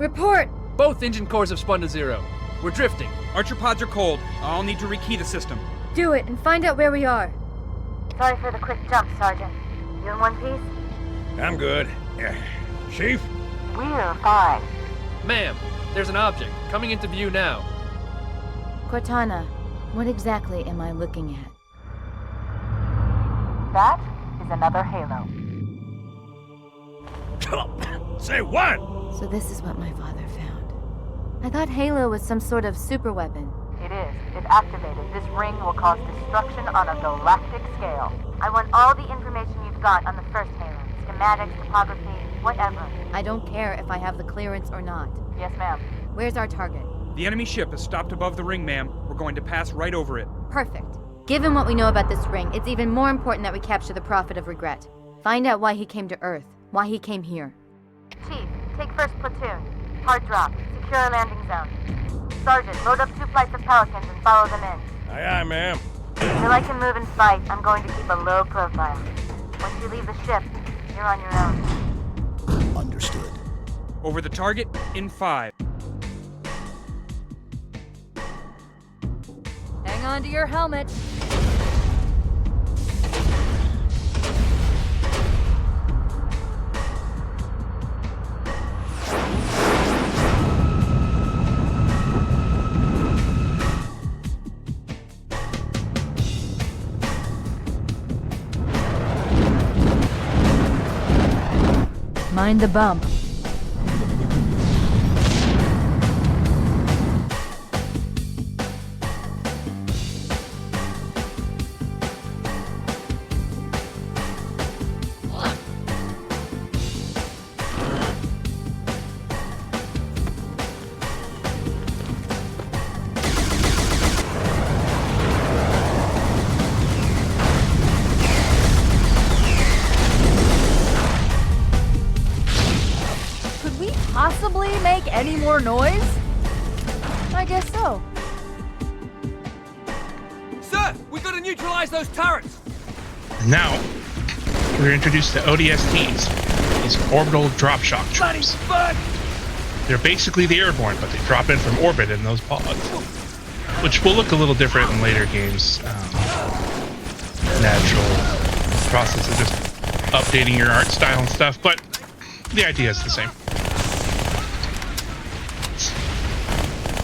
Report! Both engine cores have spun to zero. We're drifting. Archer pods are cold. I'll need to rekey the system. Do it and find out where we are. Sorry for the quick jump, Sergeant. You in one piece? I'm good. Chief? We're fine. Ma'am, there's an object coming into view now. Cortana, what exactly am I looking at? That is another Halo. Say what? So this is what my father found. I thought Halo was some sort of super weapon. It is. If activated, this ring will cause destruction on a galactic scale. I want all the information you've got on the first Halo. Schematics, topography, whatever. I don't care if I have the clearance or not. Yes, ma'am. Where's our target? The enemy ship has stopped above the ring, ma'am. We're going to pass right over it. Perfect. Given what we know about this ring, it's even more important that we capture the Prophet of Regret. Find out why he came to Earth, why he came here. Chief, take first platoon. Hard drop. Secure a landing zone. Sergeant, load up 2 flights of Pelicans and follow them in. Aye, aye, ma'am. If you like to move and fight, I'm going to keep a low profile. Once you leave the ship, you're on your own. Understood. Over the target in 5. Hang on to your helmet. Mind the bump. Possibly make any more noise? I guess so. Sir, we've got to neutralize those turrets! Now, we're introduced to ODSTs, these orbital drop shock troops. They're basically the airborne, but they drop in from orbit in those pods, which will look a little different in later games. Natural process of just updating your art style and stuff, but the idea is the same.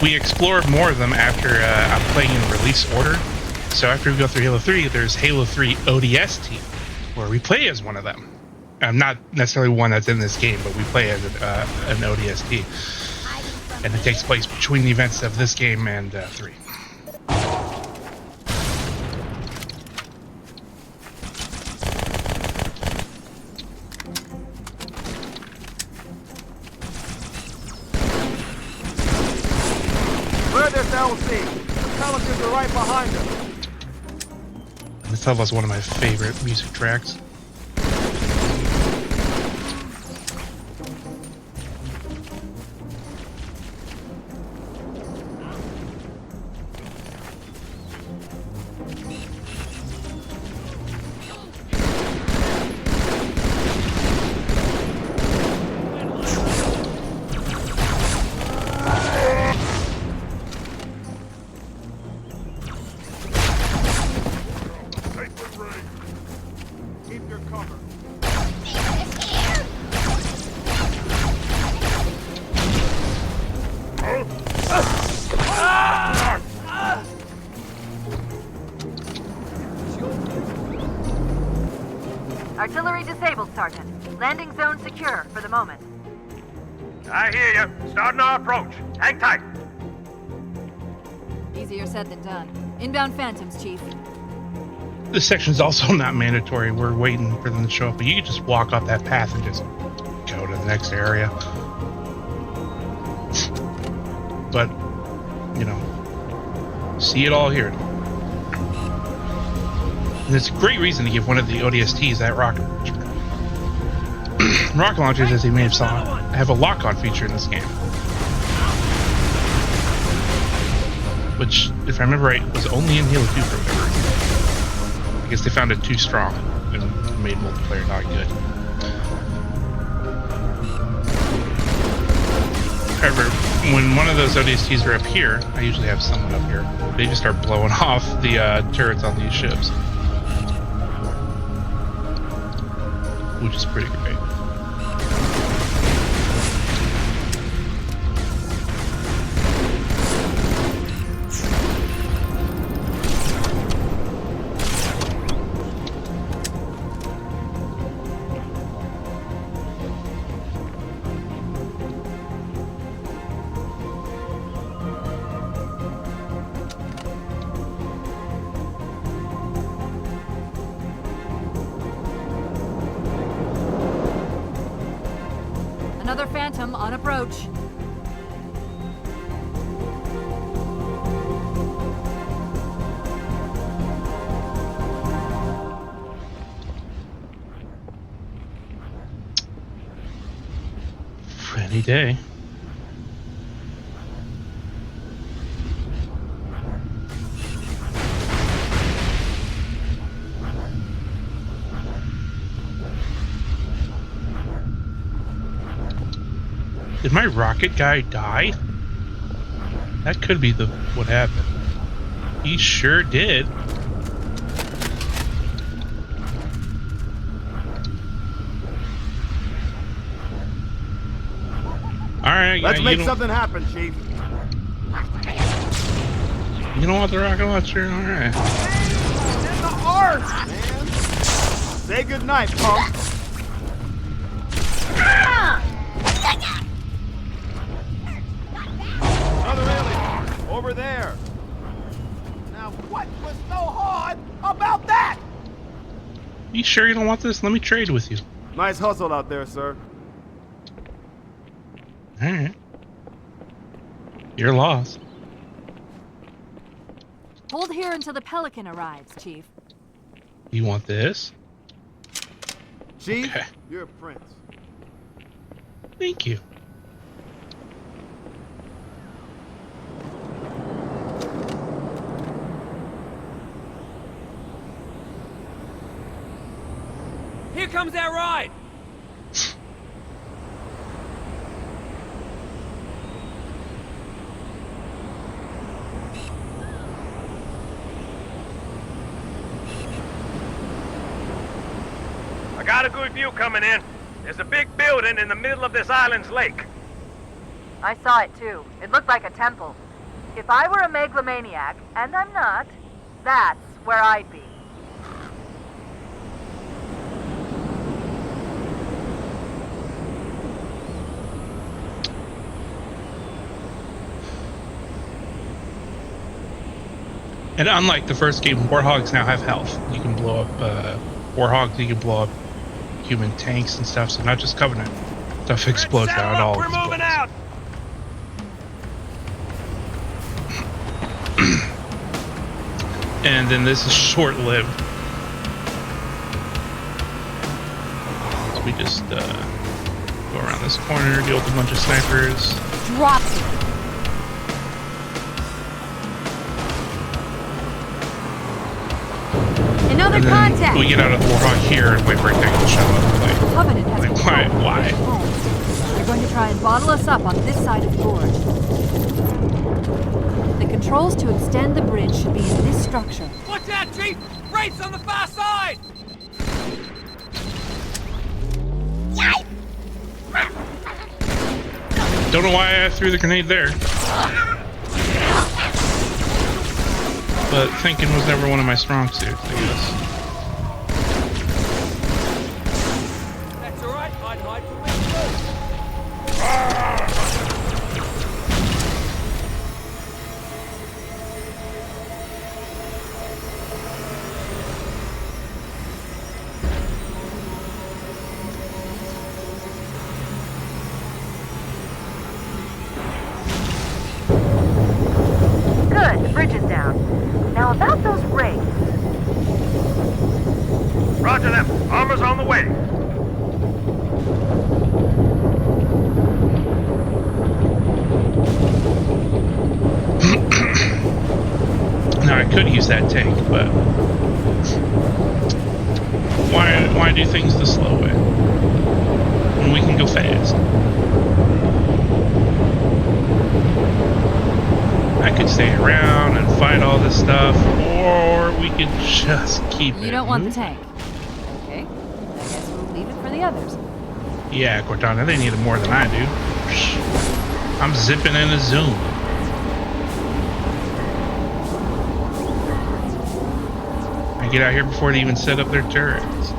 We explore more of them after I'm playing in release order. So after we go through Halo 3, there's Halo 3 ODST, where we play as one of them. Not necessarily one that's in this game, but we play as an ODST. And it takes place between the events of this game and 3. LC. The Pelicans are right behind them. This was one of my favorite music tracks. Artillery disabled, Sergeant. Landing zone secure for the moment. I hear you. Starting our approach. Hang tight. Easier said than done. Inbound Phantoms, Chief. This section's also not mandatory. We're waiting for them to show up, but you can just walk up that path and just go to the next area. But, you know, see it all here. And it's a great reason to give one of the ODSTs that rocket launcher. Rocket launchers, as you may have saw, have a lock-on feature in this game. Which, if I remember right, was only in Halo 2 for whatever. I guess they found it too strong and made multiplayer not good. However, when one of those ODSTs are up here, I usually have someone up here. They just start blowing off the turrets on these ships, which is pretty great. Another Phantom on approach. Any day. Did my rocket guy die? That could be what happened. He sure did. Alright, let's make something happen, Chief. You don't want the rocket launcher? Alright. In the arse, man. Say goodnight, punk. Another alien. Over there. Now, what was so hard about that? You sure you don't want this? Let me trade with you. Nice hustle out there, sir. Alright. You're lost. Hold here until the Pelican arrives, Chief. You want this? Chief, Okay. you're a prince. Thank you. Here comes our ride! I got a good view coming in. There's a big building in the middle of this island's lake. I saw it too. It looked like a temple. If I were a megalomaniac, and I'm not, that's where I'd be. And unlike the first game, Warhogs now have health. You can blow up Warhogs, you can blow up human tanks and stuff, so not just Covenant. Stuff explodes now, it all We're explodes. moving out. And then this is short-lived. So we just go around this corner, deal with a bunch of snipers. Drop it. Another And then contact! we get out of the Warhog here and wait for a tank to show up. Covenant has Like, control. why? They're going to try and bottle us up on this side of the gorge. The controls to extend the bridge should be in this structure. Watch out, Chief! Wraiths on the far side! Don't know why I threw the grenade there. But thinking was never one of my strong suits, I guess. That's alright, I'd hide from me too. Good, the bridge is down. Now about those wraiths. Roger them. Armor's on the way. Now I could use that tank, but why do things the slow way when we can go fast? I could stay around and fight all this stuff, or we could just keep it. You don't want the tank. Okay. I guess we'll leave it for the others. Yeah, Cortana, they need it more than I do. I'm zipping in a zoom. I get out here before they even set up their turrets.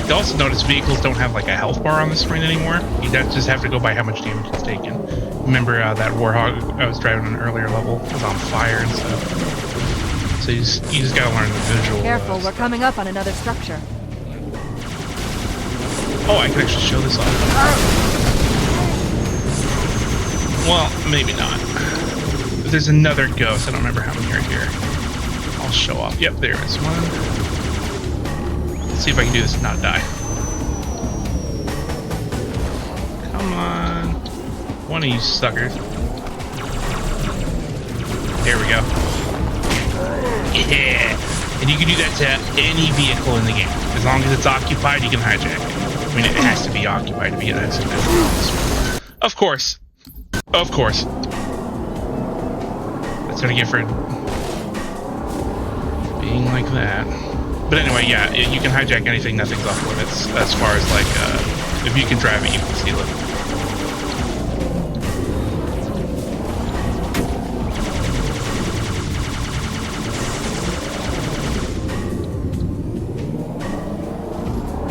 You also notice vehicles don't have like a health bar on the screen anymore. You just have to go by how much damage it's taken. Remember that Warhog I was driving on an earlier level was on fire and stuff. So you just gotta learn the visual. Careful, we're coming up on another structure. Oh, I can actually show this off. Well, maybe not. There's another ghost. I don't remember how many are here. I'll show off. Yep, there is one. Let's see if I can do this and not die. Come on. One of you suckers. There we go. Yeah! And you can do that to any vehicle in the game. As long as it's occupied, you can hijack it. I mean, it has to be occupied to be an accident. Of course. Of course. That's what I get for being like that. But anyway, yeah, you can hijack anything, nothing's off limits as far as like, if you can drive it, you can steal it.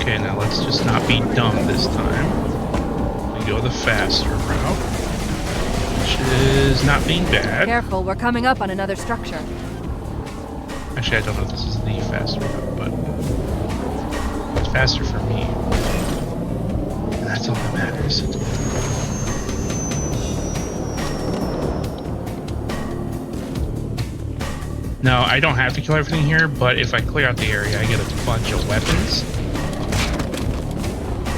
Okay, now let's just not be dumb this time. We go the faster route, which is not being bad. Careful, we're coming up on another structure. Actually, I don't know if this is the faster route, but it's faster for me. And that's all that matters. No, I don't have to kill everything here, but if I clear out the area, I get a bunch of weapons.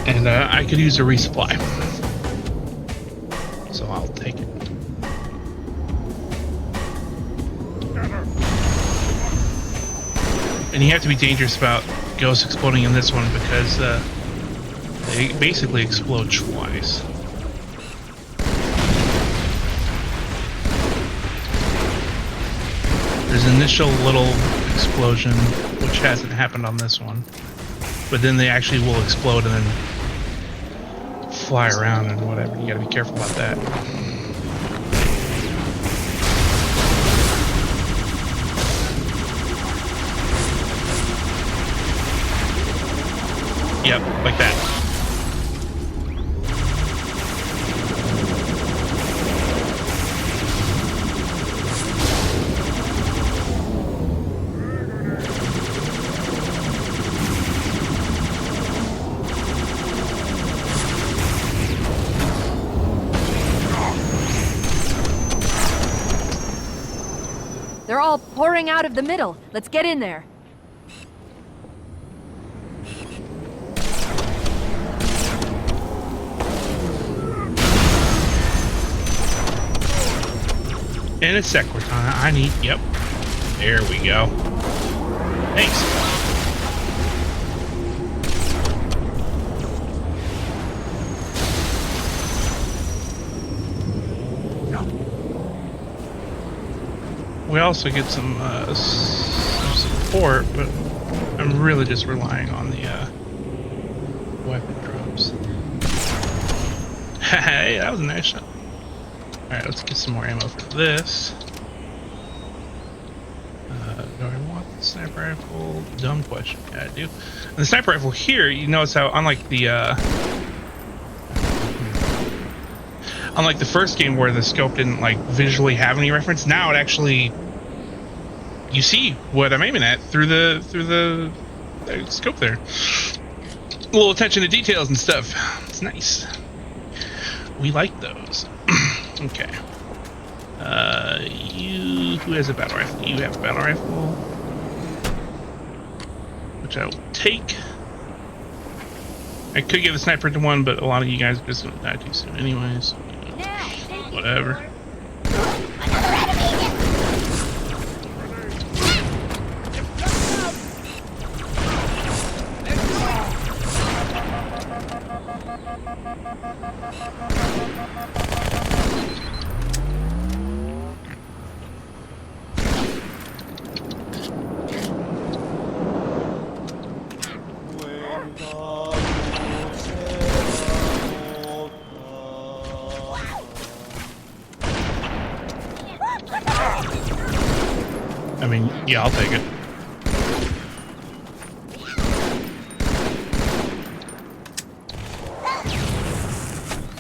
And I could use a resupply. So I'll take it. And you have to be dangerous about ghosts exploding in this one because they basically explode twice. There's an initial little explosion, which hasn't happened on this one. But then they actually will explode and then fly around and whatever. You gotta be careful about that. Yep, like that. They're all pouring out of the middle. Let's get in there. In a sec, Cortana. I need. Yep. There we go. Thanks. We also get some support, but I'm really just relying on the weapon drops. Hey, that was a nice shot. Alright, let's get some more ammo for this. Do I want the sniper rifle? Dumb question. Yeah, I do. And the sniper rifle here, you notice how unlike the first game where the scope didn't like visually have any reference, now it actually you see what I'm aiming at through the scope there. A little attention to details and stuff. It's nice. We like those. Okay. Who has a battle rifle? You have a battle rifle, which I will take. I could give the sniper to one, but a lot of you guys are just gonna die too soon, anyways. Whatever. mean, yeah, I'll take it.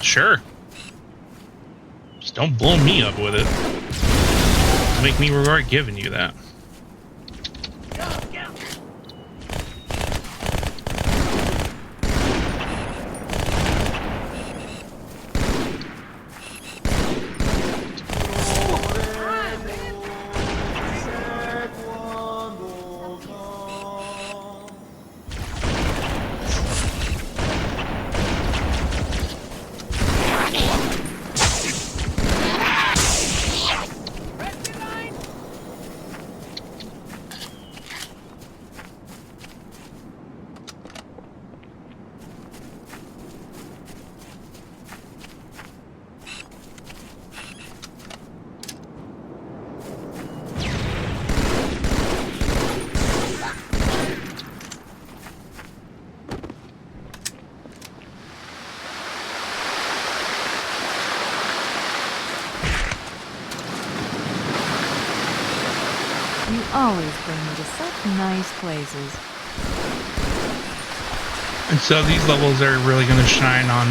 Sure. Just don't blow me up with it. Make me regret giving you that. You always bring me to such nice places. And so these levels are really going to shine on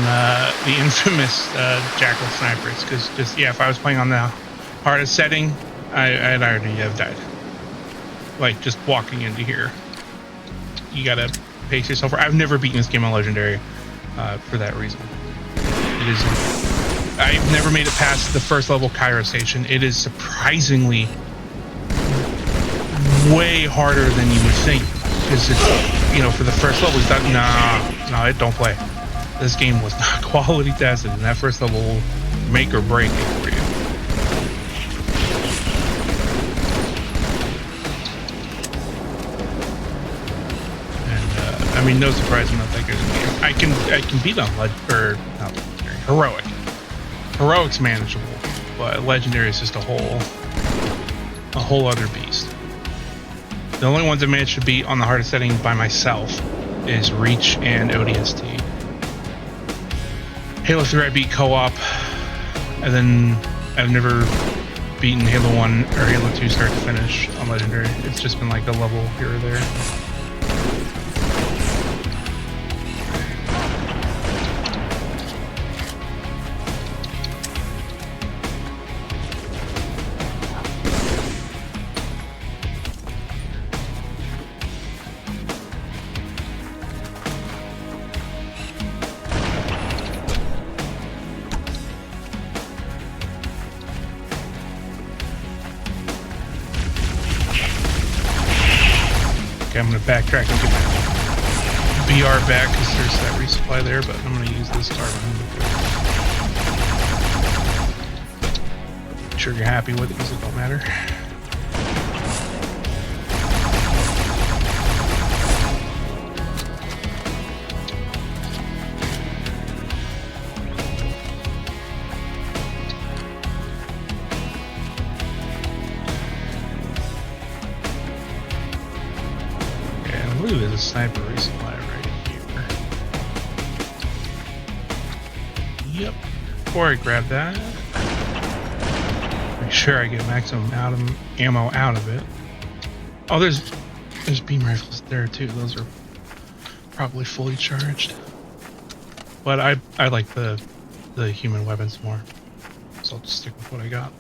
the infamous Jackal snipers, because just, yeah, if I was playing on the hardest setting, I'd already have died. Like, just walking into here. You gotta pace yourself. I've never beaten this game on Legendary for that reason. It is... I've never made it past the first level Cairo station. It is surprisingly way harder than you would think. Because it's, you know, for the first level, it's not, no, it don't play. This game was not quality tested, and that first level will make or break it for you. And I mean, no surprise, I'm not that good at the game. I can beat on heroic. Heroic's manageable, but legendary is just a whole other beast. The only ones I managed to beat on the hardest setting by myself is Reach and ODST. Halo 3 I beat co-op, and then I've never beaten Halo 1 or Halo 2 start to finish on Legendary. It's just been like a level here or there. Okay, I'm going to backtrack and get my BR back because there's that resupply there, but I'm going to use this carbine. Make sure you're happy with it because it don't matter. I believe there's a sniper resupply right here. Yep. Before I grab that, make sure I get maximum ammo out of it. Oh, there's beam rifles there too. Those are probably fully charged. But I like the human weapons more, so I'll just stick with what I got.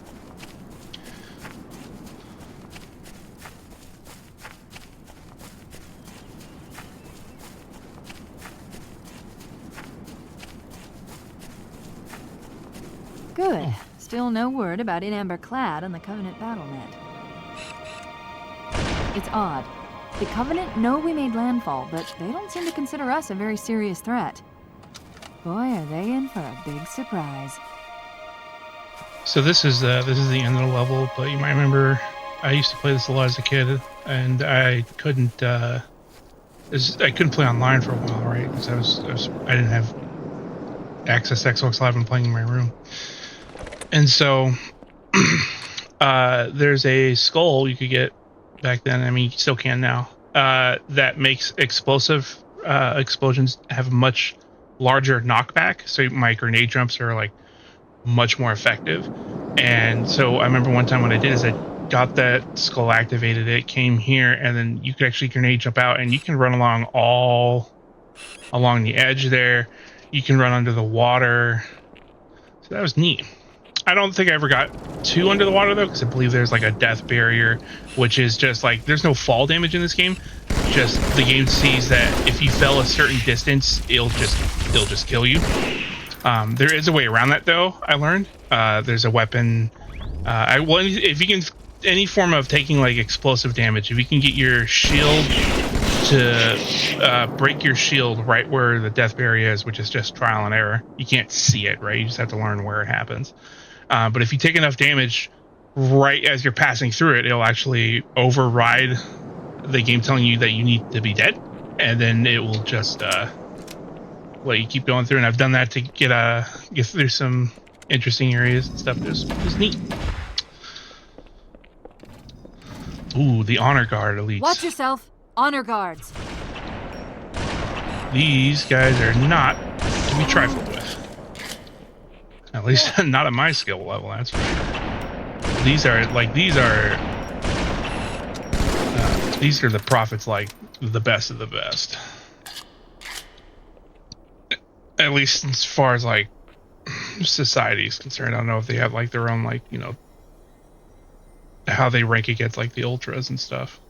Good. Still no word about In Amber Clad on the Covenant BattleNet. It's odd. The Covenant know we made landfall, but they don't seem to consider us a very serious threat. Boy, are they in for a big surprise. So this is the end of the level, but you might remember I used to play this a lot as a kid, and I couldn't play online for a while, right? Because I didn't have access to Xbox Live and playing in my room. And so there's a skull you could get back then. I mean, you still can now. That makes explosive explosions have a much larger knockback. So my grenade jumps are like much more effective. And so I remember one time what I did is I got that skull, activated it, came here, and then you could actually grenade jump out, and you can run along the edge there. You can run under the water. So that was neat. I don't think I ever got too under the water though, because I believe there's like a death barrier, which is just like there's no fall damage in this game. Just the game sees that if you fell a certain distance, it'll just kill you. There is a way around that though. I learned there's a weapon. If you can, any form of taking like explosive damage, if you can get your shield to break your shield right where the death barrier is, which is just trial and error. You can't see it, right? You just have to learn where it happens. But if you take enough damage right as you're passing through it, it'll actually override the game telling you that you need to be dead, and then it will just let you keep going through. And I've done that to get through some interesting areas and stuff. It's neat. Ooh, the honor guard elites. Watch yourself. Honor guards. These guys are not to be trifled with. At least not at my skill level, that's right. These are the prophets, like the best of the best. At least as far as like society is concerned. I don't know if they have like their own, like, you know, how they rank against like the ultras and stuff.